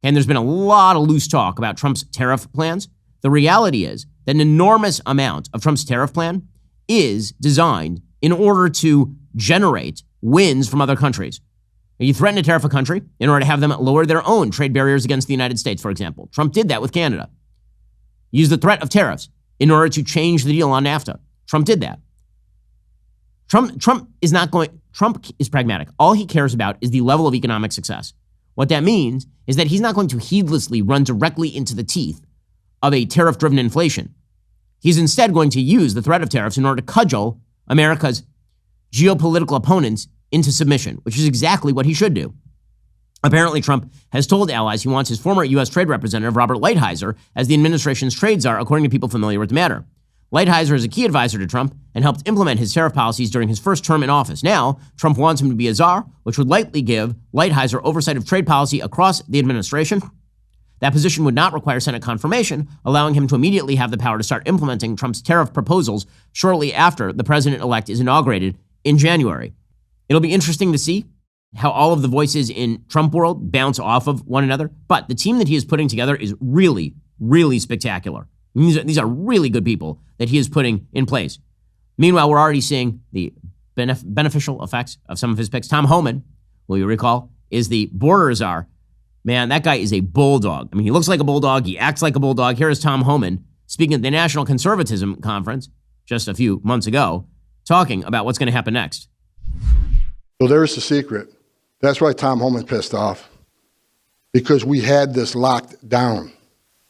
And there's been a lot of loose talk about Trump's tariff plans. The reality is that an enormous amount of Trump's tariff plan is designed in order to generate wins from other countries. You threaten to tariff a country in order to have them lower their own trade barriers against the United States, for example. Trump did that with Canada. Use the threat of tariffs in order to change the deal on NAFTA. Trump did that. Trump is pragmatic. All he cares about is the level of economic success. What that means is that he's not going to heedlessly run directly into the teeth of a tariff-driven inflation. He's instead going to use the threat of tariffs in order to cudgel America's geopolitical opponents into submission, which is exactly what he should do. Apparently, Trump has told allies he wants his former U.S. Trade Representative Robert Lighthizer as the administration's trade czar, according to people familiar with the matter. Lighthizer is a key advisor to Trump and helped implement his tariff policies during his first term in office. Now, Trump wants him to be a czar, which would likely give Lighthizer oversight of trade policy across the administration. That position would not require Senate confirmation, allowing him to immediately have the power to start implementing Trump's tariff proposals shortly after the president-elect is inaugurated in January. It'll be interesting to see how all of the voices in Trump world bounce off of one another, but the team that he is putting together is really, really spectacular. These are really good people that he is putting in place. Meanwhile, we're already seeing the beneficial effects of some of his picks. Tom Homan, will you recall, is the border czar. Man, that guy is a bulldog. I mean, he looks like a bulldog. He acts like a bulldog. Here is Tom Homan speaking at the National Conservatism Conference just a few months ago, talking about what's going to happen next. So there's the secret. That's why Tom Homan's pissed off, because we had this locked down.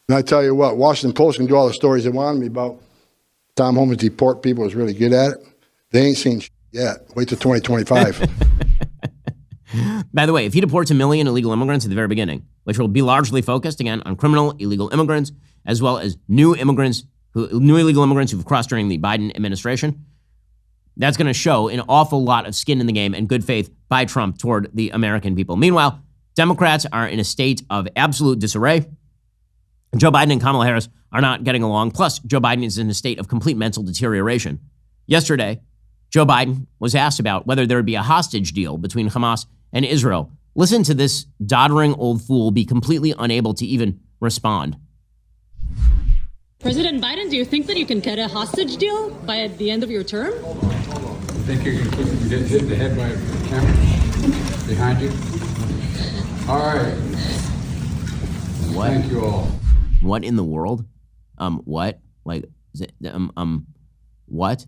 And I tell you what, Washington Post can do all the stories they want me about. Tom Homan's deport people is really good at it. They ain't seen shit yet. Wait till 2025. By the way, if he deports 1 million illegal immigrants at the very beginning, which will be largely focused, again, on criminal illegal immigrants, as well as new illegal immigrants who've crossed during the Biden administration, that's going to show an awful lot of skin in the game and good faith by Trump toward the American people. Meanwhile, Democrats are in a state of absolute disarray. Joe Biden and Kamala Harris are not getting along. Plus, Joe Biden is in a state of complete mental deterioration. Yesterday, Joe Biden was asked about whether there would be a hostage deal between Hamas and Israel. Listen to this doddering old fool be completely unable to even respond. President Biden, do you think that you can get a hostage deal by the end of your term? You think you can get hit in the head by a camera behind you? All right. What? Thank you all. What in the world? What? Like, is it, what?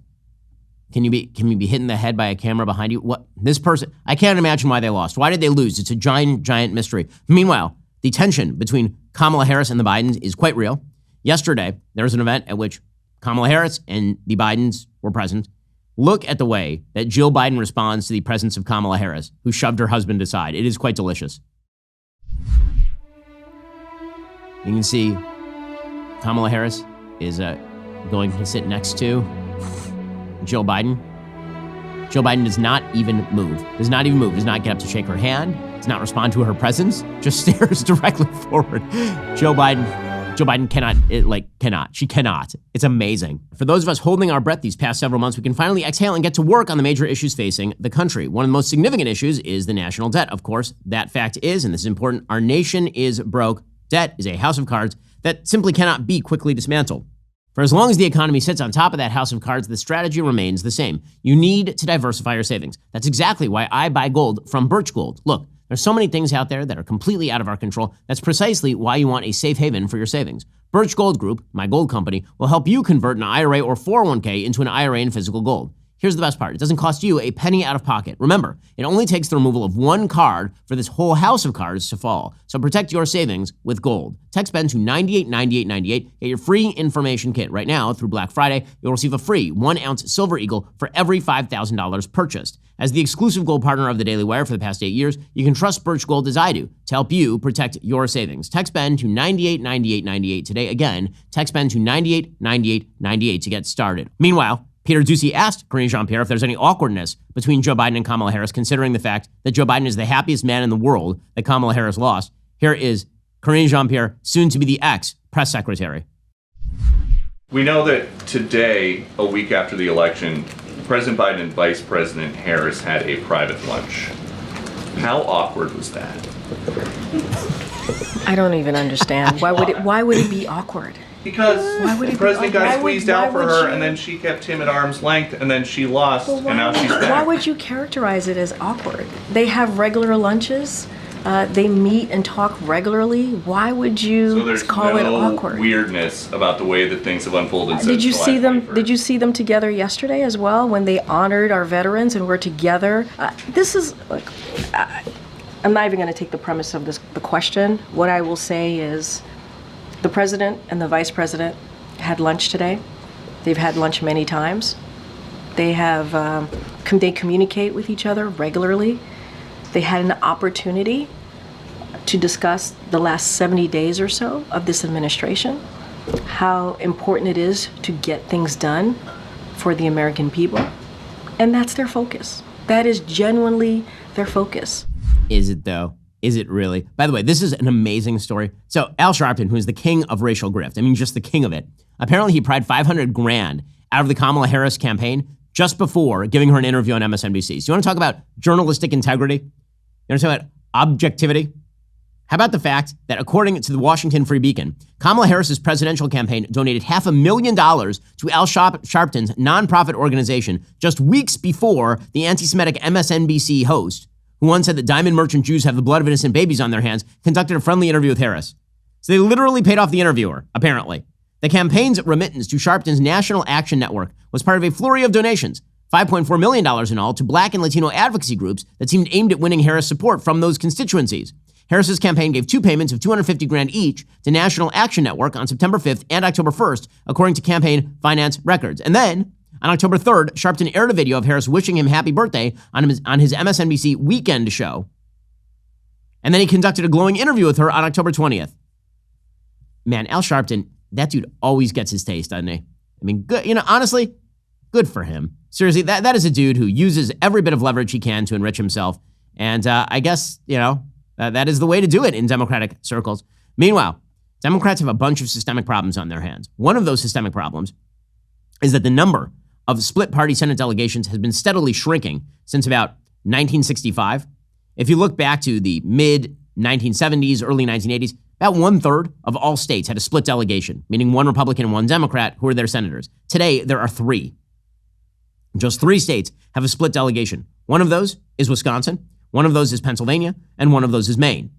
Can you be hit in the head by a camera behind you? What? This person, I can't imagine why they lost. Why did they lose? It's a giant, giant mystery. Meanwhile, the tension between Kamala Harris and the Bidens is quite real. Yesterday, there was an event at which Kamala Harris and the Bidens were present. Look at the way that Jill Biden responds to the presence of Kamala Harris, who shoved her husband aside. It is quite delicious. You can see Kamala Harris is going to sit next to Jill Biden. Jill Biden does not even move. Does not get up to shake her hand. Does not respond to her presence. Just stares directly forward. Joe Biden cannot. She cannot. It's amazing. For those of us holding our breath these past several months, we can finally exhale and get to work on the major issues facing the country. One of the most significant issues is the national debt. Of course, that fact is, and this is important, our nation is broke. Debt is a house of cards that simply cannot be quickly dismantled. For as long as the economy sits on top of that house of cards, the strategy remains the same. You need to diversify your savings. That's exactly why I buy gold from Birch Gold. Look, there's so many things out there that are completely out of our control. That's precisely why you want a safe haven for your savings. Birch Gold Group, my gold company, will help you convert an IRA or 401k into an IRA in physical gold. Here's the best part. It doesn't cost you a penny out of pocket. Remember, it only takes the removal of one card for this whole house of cards to fall. So protect your savings with gold. Text BEN to 989898. Get your free information kit right now through Black Friday. You'll receive a free 1-ounce Silver Eagle for every $5,000 purchased. As the exclusive gold partner of the Daily Wire for the past 8 years, you can trust Birch Gold as I do to help you protect your savings. Text BEN to 989898 today. Again, text BEN to 989898 to get started. Meanwhile, Peter Doocy asked Karine Jean-Pierre if there's any awkwardness between Joe Biden and Kamala Harris, considering the fact that Joe Biden is the happiest man in the world that Kamala Harris lost. Here is Karine Jean-Pierre, soon to be the ex-press secretary. We know that today, a week after the election, President Biden and Vice President Harris had a private lunch. How awkward was that? I don't even understand. Why would it be awkward? Because the president got Why would- squeezed out for why would her, you- and then she kept him at arm's length, and then she lost, and now she's back. Why would you characterize it as awkward? They have regular lunches. They meet and talk regularly. Why would So you there's call it no awkward? weirdness about the way that things have unfolded since Did you July see them? 21st. Did you see them together yesterday as well when they honored our veterans and were together? This is. Look, I'm not even going to take the premise of the question. What I will say is, the president and the vice president had lunch today. They've had lunch many times. They have. They communicate with each other regularly. They had an opportunity to discuss the last 70 days or so of this administration, how important it is to get things done for the American people. And that's their focus. That is genuinely their focus. Is it though? Is it really? By the way, this is an amazing story. So Al Sharpton, who is the king of racial grift, I mean, just the king of it. Apparently he pried $500,000 out of the Kamala Harris campaign just before giving her an interview on MSNBC. So you want to talk about journalistic integrity? You want to talk about objectivity? How about the fact that according to the Washington Free Beacon, Kamala Harris's presidential campaign donated $500,000 to Al Sharpton's nonprofit organization just weeks before the anti-Semitic MSNBC host, who once said that diamond merchant Jews have the blood of innocent babies on their hands, conducted a friendly interview with Harris. So they literally paid off the interviewer, apparently. The campaign's remittance to Sharpton's National Action Network was part of a flurry of donations, $5.4 million in all, to Black and Latino advocacy groups that seemed aimed at winning Harris support from those constituencies. Harris's campaign gave two payments of $250,000 each to National Action Network on September 5th and October 1st, according to campaign finance records. And then, on October 3rd, Sharpton aired a video of Harris wishing him happy birthday on his MSNBC Weekend show. And then he conducted a glowing interview with her on October 20th. Man, Al Sharpton, that dude always gets his taste, doesn't he? I mean, good, honestly, good for him. Seriously, that is a dude who uses every bit of leverage he can to enrich himself. And I guess, that is the way to do it in Democratic circles. Meanwhile, Democrats have a bunch of systemic problems on their hands. One of those systemic problems is that the number of split-party Senate delegations has been steadily shrinking since about 1965. If you look back to the mid-1970s, early 1980s, about 1/3 of all states had a split delegation, meaning one Republican and one Democrat who are their senators. Today, there are 3. Just 3 states have a split delegation. One of those is Wisconsin, one of those is Pennsylvania, and one of those is Maine.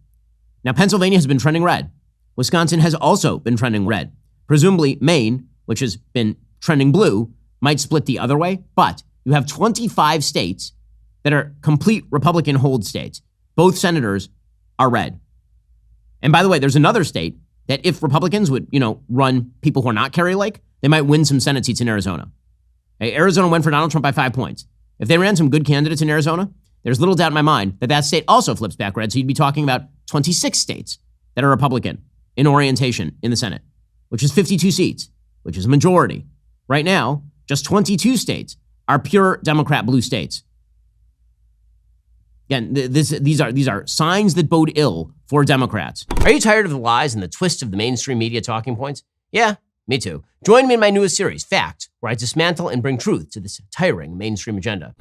Now, Pennsylvania has been trending red. Wisconsin has also been trending red. Presumably, Maine, which has been trending blue, might split the other way, but you have 25 states that are complete Republican hold states. Both senators are red. And by the way, there's another state that if Republicans would, run people who are not Kerry Lake, they might win some Senate seats in Arizona. Arizona went for Donald Trump by 5 points. If they ran some good candidates in Arizona, there's little doubt in my mind that that state also flips back red. So you'd be talking about 26 states that are Republican in orientation in the Senate, which is 52 seats, which is a majority. Right now, just 22 states are pure Democrat blue states. Again, these are signs that bode ill for Democrats. Are you tired of the lies and the twists of the mainstream media talking points? Yeah, me too. Join me in my newest series, Fact, where I dismantle and bring truth to this tiring mainstream agenda.